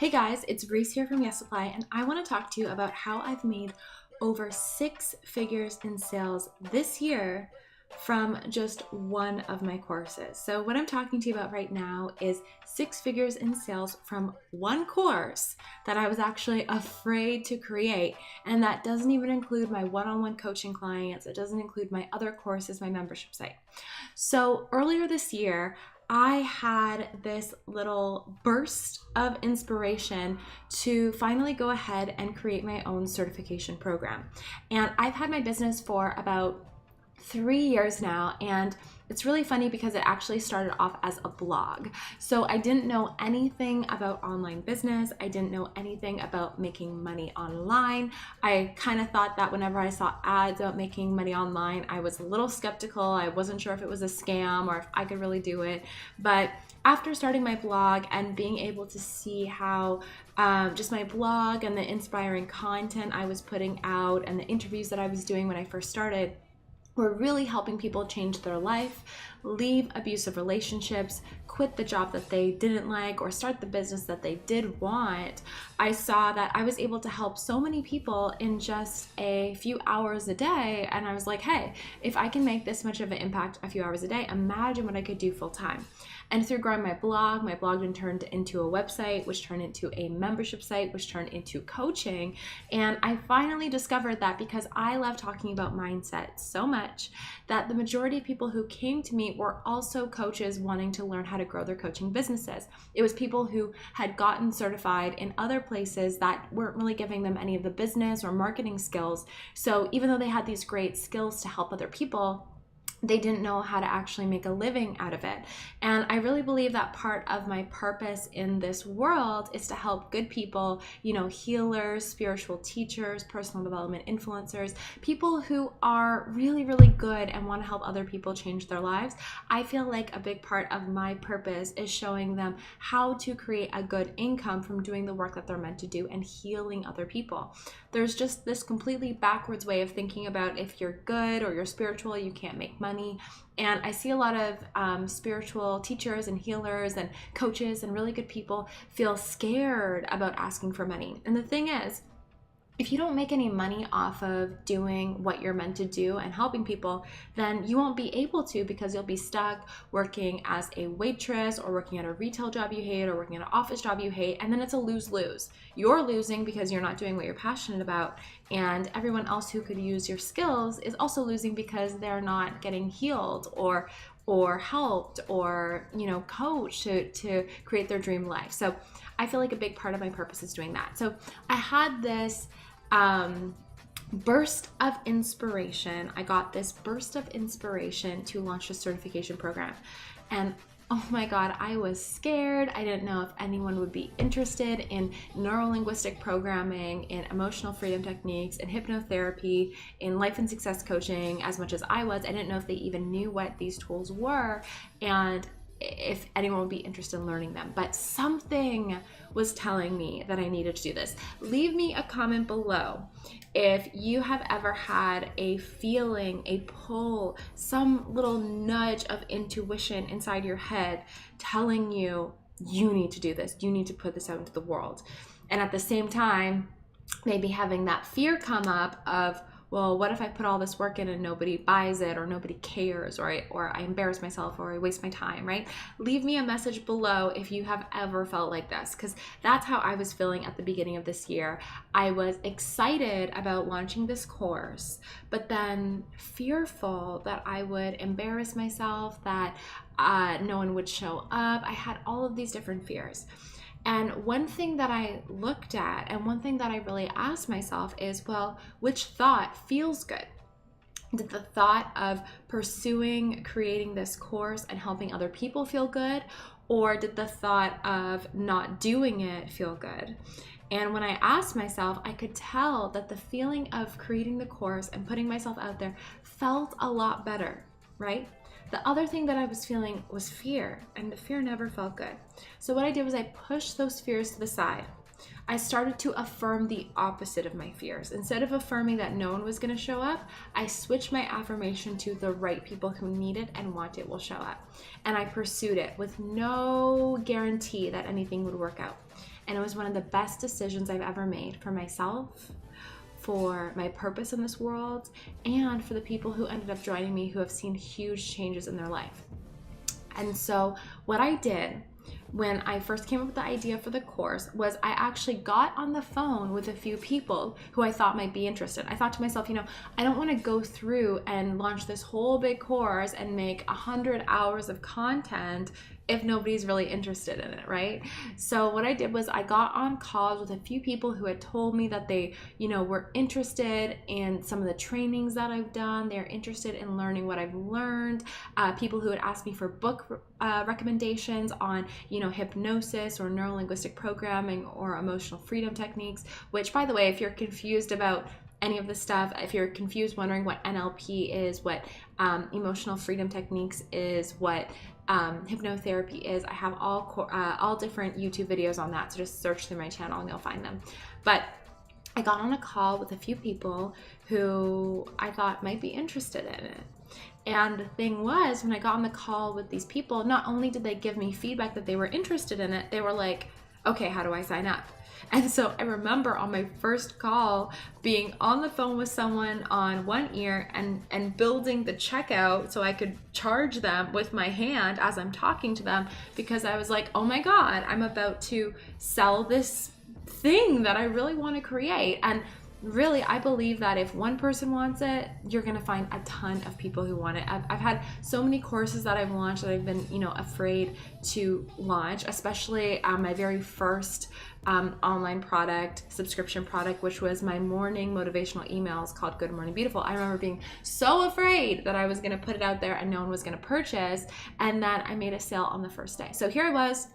Hey guys, it's Reese here from Yes Supply, and I want to talk to you about how I've made over 6 figures in sales this year from just one of my courses. So what I'm talking to you about right now is 6 figures in sales from one course that I was actually afraid to create. And that doesn't even include my one-on-one coaching clients. It doesn't include my other courses, my membership site. So earlier this year, I had this little burst of inspiration to finally go ahead and create my own certification program. And I've had my business for about 3 years now, and it's really funny because it actually started off as a blog. So I didn't know anything about online business. I didn't know anything about making money online. I kind of thought that whenever I saw ads about making money online, I was a little skeptical. I wasn't sure if it was a scam or if I could really do it. But after starting my blog and being able to see how just my blog and the inspiring content I was putting out and the interviews that I was doing when I first started were really helping people change their life, leave abusive relationships, quit the job that they didn't like, or start the business that they did want, I saw that I was able to help so many people in just a few hours a day. And I was like, hey, if I can make this much of an impact a few hours a day, imagine what I could do full time. And through growing my blog then turned into a website, which turned into a membership site, which turned into coaching. And I finally discovered that because I love talking about mindset so much, that the majority of people who came to me were also coaches wanting to learn how to grow their coaching businesses. It was people who had gotten certified in other places that weren't really giving them any of the business or marketing skills. So even though they had these great skills to help other people, they didn't know how to actually make a living out of it. And I really believe that part of my purpose in this world is to help good people, healers, spiritual teachers, personal development influencers, people who are really, really good and want to help other people change their lives. I feel like a big part of my purpose is showing them how to create a good income from doing the work that they're meant to do and healing other people. There's just this completely backwards way of thinking about if you're good or you're spiritual, you can't make money. And I see a lot of spiritual teachers and healers and coaches and really good people feel scared about asking for money. And the thing is, if you don't make any money off of doing what you're meant to do and helping people, then you won't be able to, because you'll be stuck working as a waitress or working at a retail job you hate or working at an office job you hate, and then it's a lose-lose. You're losing because you're not doing what you're passionate about, and everyone else who could use your skills is also losing because they're not getting healed or helped or coached to create their dream life. So I feel like a big part of my purpose is doing that. So I had this burst of inspiration. I got this burst of inspiration to launch a certification program. And oh my God, I was scared. I didn't know if anyone would be interested in neuro-linguistic programming, in emotional freedom techniques, in hypnotherapy, in life and success coaching as much as I was. I didn't know if they even knew what these tools were and if anyone would be interested in learning them. But something was telling me that I needed to do this. Leave me a comment below if you have ever had a feeling, a pull, some little nudge of intuition inside your head telling you, you need to do this, you need to put this out into the world. And at the same time, maybe having that fear come up of, well, what if I put all this work in and nobody buys it or nobody cares or I embarrass myself or I waste my time, right? Leave me a message below if you have ever felt like this, because that's how I was feeling at the beginning of this year. I was excited about launching this course, but then fearful that I would embarrass myself, that no one would show up. I had all of these different fears. And one thing that I looked at and one thing that I really asked myself is, well, which thought feels good? Did the thought of pursuing creating this course and helping other people feel good? Or did the thought of not doing it feel good? And when I asked myself, I could tell that the feeling of creating the course and putting myself out there felt a lot better, right? The other thing that I was feeling was fear, and the fear never felt good. So what I did was I pushed those fears to the side. I started to affirm the opposite of my fears. Instead of affirming that no one was going to show up, I switched my affirmation to the right people who need it and want it will show up. And I pursued it with no guarantee that anything would work out. And it was one of the best decisions I've ever made for myself, for my purpose in this world, and for the people who ended up joining me who have seen huge changes in their life. And so what I did when I first came up with the idea for the course was I actually got on the phone with a few people who I thought might be interested. I thought to myself, I don't want to go through and launch this whole big course and make 100 hours of content if nobody's really interested in it, right? So what I did was I got on calls with a few people who had told me that they, were interested in some of the trainings that I've done. They're interested in learning what I've learned. People who had asked me for book recommendations on, hypnosis or neuro-linguistic programming or emotional freedom techniques, which, by the way, if you're confused about any of this stuff, if you're confused wondering what NLP is, what emotional freedom techniques is, what hypnotherapy is, I have all different YouTube videos on that, so just search through my channel and you'll find them. But I got on a call with a few people who I thought might be interested in it. And the thing was, when I got on the call with these people, not only did they give me feedback that they were interested in it, they were like, okay, how do I sign up? And so I remember on my first call being on the phone with someone on one ear and building the checkout so I could charge them with my hand as I'm talking to them, because I was like, oh my God, I'm about to sell this thing that I really want to create. And really, I believe that if one person wants it, you're going to find a ton of people who want it. I've had so many courses that I've launched that I've been, afraid to launch, especially my very first online product, subscription product, which was my morning motivational emails called Good Morning Beautiful. I remember being so afraid that I was going to put it out there and no one was going to purchase. And then I made a sale on the first day. So here I was,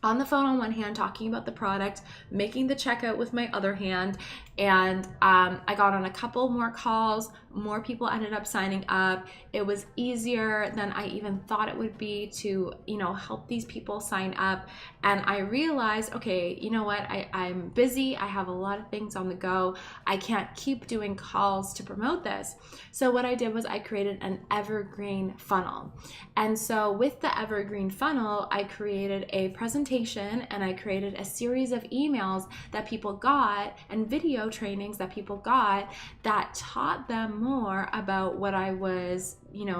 on the phone on one hand, talking about the product, making the checkout with my other hand, and I got on a couple more calls. More people ended up signing up. It was easier than I even thought it would be to, help these people sign up. And I realized, okay, you know what? I'm busy. I have a lot of things on the go. I can't keep doing calls to promote this. So what I did was I created an evergreen funnel. And so with the evergreen funnel, I created a presentation and I created a series of emails that people got and video trainings that people got that taught them more about what I was,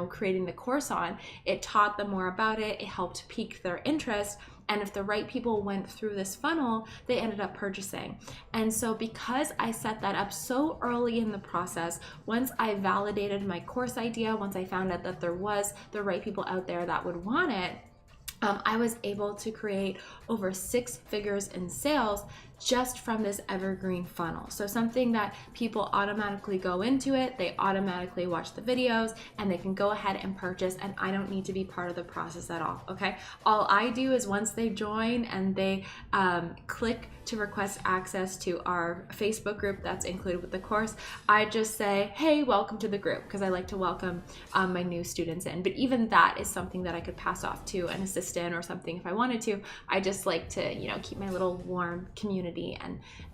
creating the course on. It taught them more about it. It helped pique their interest. And if the right people went through this funnel, they ended up purchasing. And so because I set that up so early in the process, once I validated my course idea, once I found out that there was the right people out there that would want it, I was able to create over 6 figures in sales just from this evergreen funnel. So something that people automatically go into it, they automatically watch the videos, and they can go ahead and purchase, and I don't need to be part of the process at all, okay? All I do is once they join and they click to request access to our Facebook group that's included with the course, I just say, hey, welcome to the group, because I like to welcome my new students in. But even that is something that I could pass off to an assistant or something if I wanted to. I just like to, keep my little warm community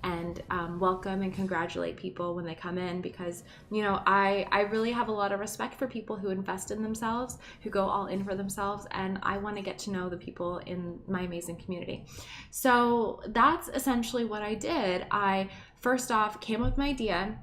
and welcome and congratulate people when they come in, because, I really have a lot of respect for people who invest in themselves, who go all in for themselves, and I want to get to know the people in my amazing community. So that's essentially what I did. I first off came up with my idea.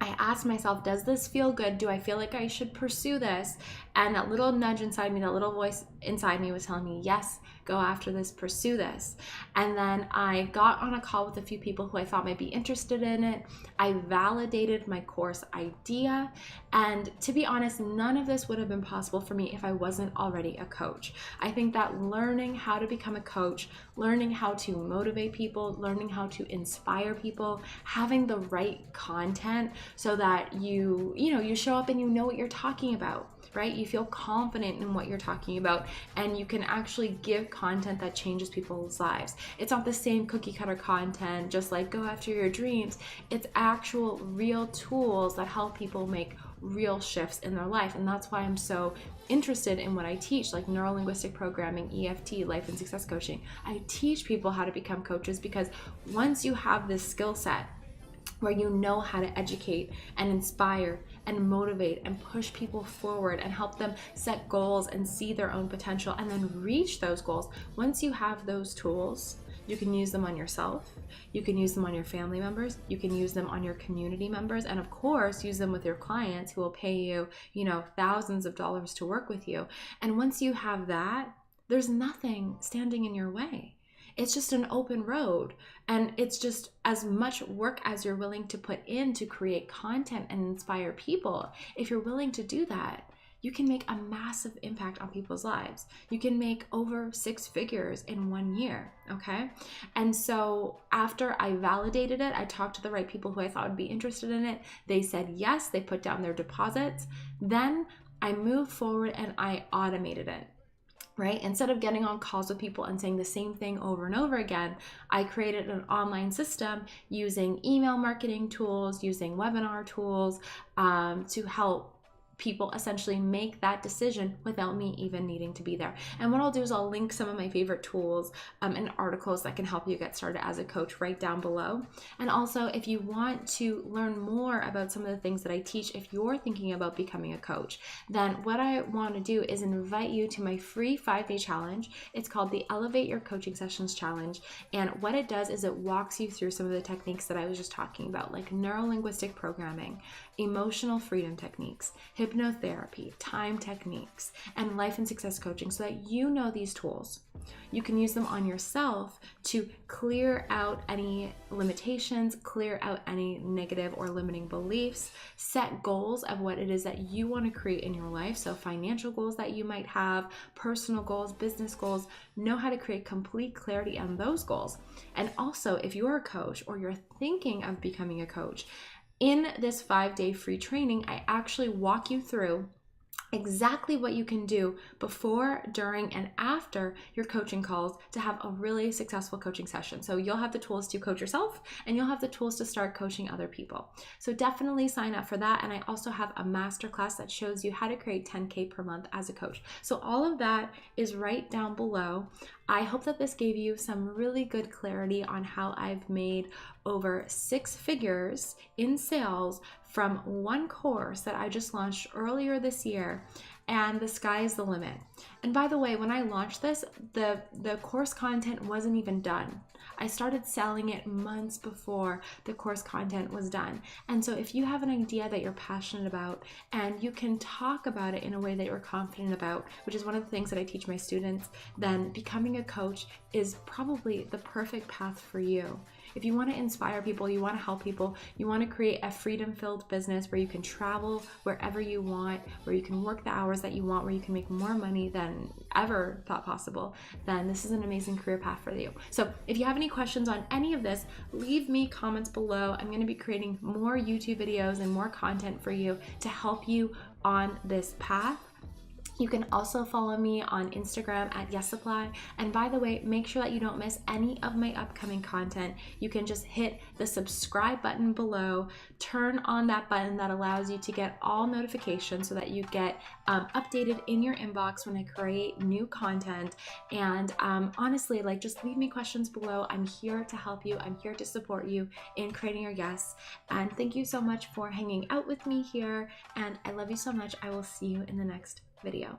I asked myself, does this feel good? Do I feel like I should pursue this? And that little nudge inside me, that little voice inside me was telling me, yes, go after this, pursue this. And then I got on a call with a few people who I thought might be interested in it. I validated my course idea. And to be honest, none of this would have been possible for me if I wasn't already a coach. I think that learning how to become a coach, learning how to motivate people, learning how to inspire people, having the right content so that you show up and you know what you're talking about, right? You feel confident in what you're talking about, and you can actually give content that changes people's lives. It's not the same cookie cutter content, just like go after your dreams. It's actual real tools that help people make real shifts in their life. And that's why I'm so interested in what I teach, like neuro-linguistic programming, EFT, life and success coaching. I teach people how to become coaches, because once you have this skill set where you know how to educate and inspire and motivate and push people forward and help them set goals and see their own potential and then reach those goals. Once you have those tools, You can use them on yourself. You can use them on your family members. You can use them on your community members. And of course, use them with your clients who will pay you, thousands of dollars to work with you. And once you have that, there's nothing standing in your way. It's just an open road. And it's just as much work as you're willing to put in to create content and inspire people. If you're willing to do that, you can make a massive impact on people's lives. You can make over 6 figures in 1 year, okay? And so after I validated it, I talked to the right people who I thought would be interested in it. They said yes, they put down their deposits. Then I moved forward and I automated it. Right? Instead of getting on calls with people and saying the same thing over and over again, I created an online system using email marketing tools, using webinar tools to help people essentially make that decision without me even needing to be there. And what I'll do is I'll link some of my favorite tools and articles that can help you get started as a coach right down below. And also, if you want to learn more about some of the things that I teach, if you're thinking about becoming a coach, then what I want to do is invite you to my free 5-day challenge. It's called the Elevate Your Coaching Sessions Challenge. And what it does is it walks you through some of the techniques that I was just talking about, like neuro-linguistic programming, emotional freedom techniques, hypnotherapy, time techniques, and life and success coaching, so that you know these tools. You can use them on yourself to clear out any limitations, clear out any negative or limiting beliefs, set goals of what it is that you want to create in your life. So financial goals that you might have, personal goals, business goals, know how to create complete clarity on those goals. And also, if you're a coach or you're thinking of becoming a coach, in this 5-day free training, I actually walk you through exactly what you can do before, during, and after your coaching calls to have a really successful coaching session. So you'll have the tools to coach yourself and you'll have the tools to start coaching other people. So definitely sign up for that. And I also have a masterclass that shows you how to create 10K per month as a coach. So all of that is right down below. I hope that this gave you some really good clarity on how I've made over 6 figures in sales from one course that I just launched earlier this year, and the sky is the limit. And by the way, when I launched this, the course content wasn't even done. I started selling it months before the course content was done. And so if you have an idea that you're passionate about and you can talk about it in a way that you're confident about, which is one of the things that I teach my students, then becoming a coach is probably the perfect path for you. If you want to inspire people, you want to help people, you want to create a freedom-filled business where you can travel wherever you want, where you can work the hours that you want, where you can make more money than ever thought possible, then this is an amazing career path for you. So if you have any questions on any of this, leave me comments below. I'm going to be creating more YouTube videos and more content for you to help you on this path. You can also follow me on Instagram at YesSupply. And by the way, make sure that you don't miss any of my upcoming content. You can just hit the subscribe button below, turn on that button that allows you to get all notifications so that you get updated in your inbox when I create new content. And honestly, just leave me questions below. I'm here to help you. I'm here to support you in creating your yes. And thank you so much for hanging out with me here. And I love you so much. I will see you in the next video.